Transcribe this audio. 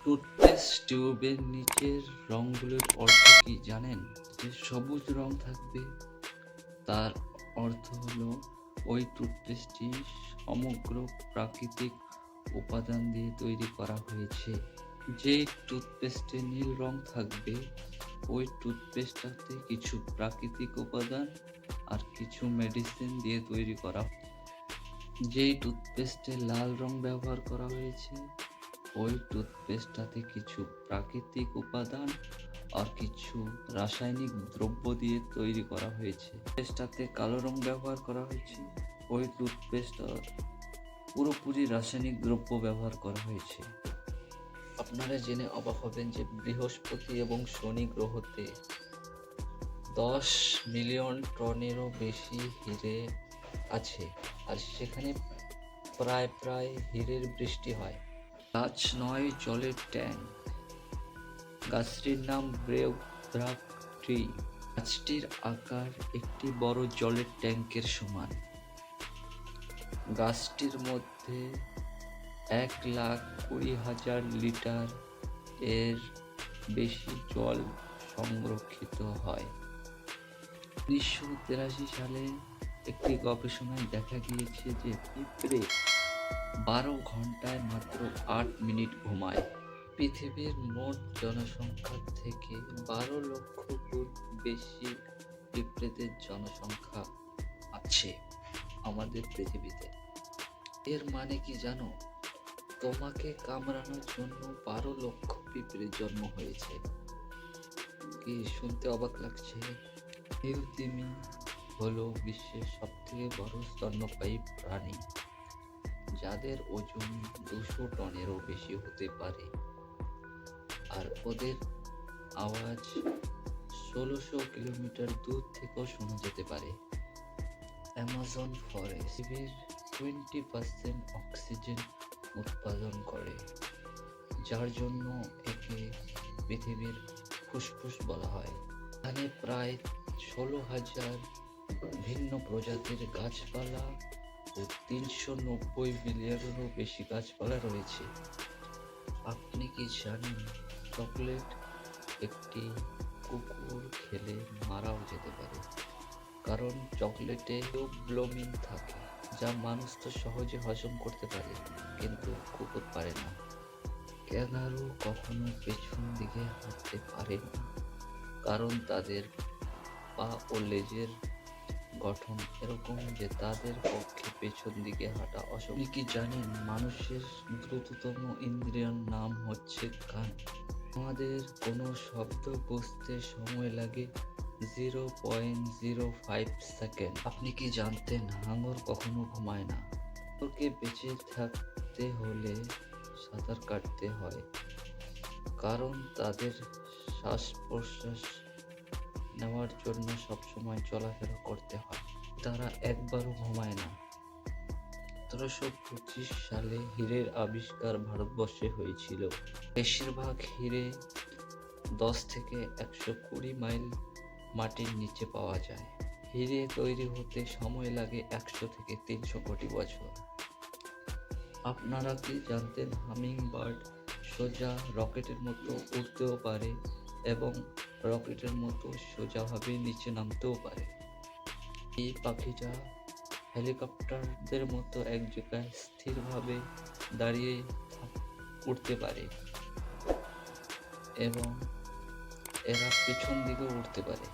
Toothpaste টিউবের নিচের রঙগুলোর অর্থ কি জানেন? যে সবুজ রং থাকবে তার অর্থ হলো ওই টুথপেস্টটি সমগ্র প্রাকৃতিক উপাদান দিয়ে তৈরি করা হয়েছে। যেই টুথপেস্টে নীল রং থাকবে ওই টুথপেস্টটাতে কিছু প্রাকৃতিক উপাদান আর কিছু মেডিসিন দিয়ে তৈরি করা। যেই টুথপেস্টে লাল রং ব্যবহার করা হয়েছে ওই টুথপেস্টটাতে কিছু প্রাকৃতিক উপাদান আর কিছু রাসায়নিক দ্রব্য দিয়ে তৈরি করা হয়েছে। পেস্টটাতে কালো রং ব্যবহার করা হয়েছে ওই টুথপেস্টটা পুরোপুরি রাসায়নিক দ্রব্য ব্যবহার করা হয়েছে। আপনারা জেনে অবাক হবেন যে বৃহস্পতি এবং শনি গ্রহতে 10 মিলিয়ন টনেরও বেশি হিরে আছে, আর সেখানে প্রায় হীরের বৃষ্টি হয়। গাছ নয়, জলের ট্যাঙ্ক। গাছটির নাম ব্রেউদ্রাক ট্রি। গাছটির আকার একটি বড় জলের ট্যাঙ্কের সমান। গাছটির মধ্যে 1,20,000 লিটার এর বেশি জল সংরক্ষিত হয়। 1983 সালে একটি গবেষণায় দেখা গিয়েছে যে পিঁপড়ে 12 ঘন্টায় মাত্র 8 মিনিট ঘুমায়। পৃথিবীর মোট জনসংখ্যার থেকে 12 লক্ষ গুণ বেশি পিঁপড়েদের জনসংখ্যা আছে আমাদের পৃথিবীতে। এর মানে কি জানো? তোমাকে কামড়ানোর জন্য 12 লক্ষ পিঁপড়ের জন্ম হয়েছে। কি শুনতে অবাক লাগছে? নীল তিমি হলো বিশ্বের সবথেকে বড় স্তন্যপায়ী প্রাণী, যাদের ওজন 200 টনেরও বেশি হতে পারে, আর ওদের আওয়াজ 1600 কিলোমিটার দূর থেকেও শোনা যেতে পারে। অ্যামাজন ফরেস্ট পৃথিবীর 20% অক্সিজেন উৎপাদন করে, যার জন্য একে পৃথিবীর ফুসফুস বলা হয়। এখানে প্রায় 16,000 ভিন্ন প্রজাতির গাছপালা ও 390 বিলিয়নেরও বেশি গাছপালা রয়েছে। আপনি কি জানেন চকলেট একটি কুকুর খেলে মারাও যেতে পারে, কারণ চকলেটে টিউবলোমিন থাকে, যা মানুষ তো সহজে হজম করতে পারে কিন্তু কুকুর পারে না। ক্যাঙ্গারু কখনো পেছন দিকে হাঁটতে পারে না, কারণ তাদের পা ও লেজের গঠন এরকম যে তাদের পক্ষে পেছন দিকে হাঁটা অসম্ভব। আপনি কি জানেন মানুষের দ্রুততম ইন্দ্রিয়র নাম হচ্ছে কান? আমাদের কোনো শব্দ বুঝতে সময় লাগে 0.05 সেকেন্ড। আপনি কি জানতেন হাঙর কখনো ঘুমায় না? হাঙরকে বেঁচে থাকতে হলে সাঁতার কাটতে হয়, কারণ তাদের শ্বাস প্রশ্বাস নেওয়ার জন্য সবসময় চলাফেরা করতে হয়। তারা একবারও ঘুমায় না। 1725 সালে হীরের আবিষ্কার ভারতবর্ষে হয়েছিল। বেশিরভাগ হীরে 10 থেকে 120 মাইল মাটির নিচে পাওয়া যায়। হীরে তৈরি হতে সময় লাগে 100 থেকে 300 কোটি বছর। আপনারা কি জানতেন হামিং বার্ড সোজা রকেটের মতো উড়তেও পারে এবং রকেটের মতো সোজাভাবে নিচে নামতেও পারে? এই পাখিটা হেলিকপ্টারদের মতো এক জায়গায় স্থিরভাবে দাঁড়িয়ে উড়তে পারে এবং এরা পেছন দিকেও উড়তে পারে।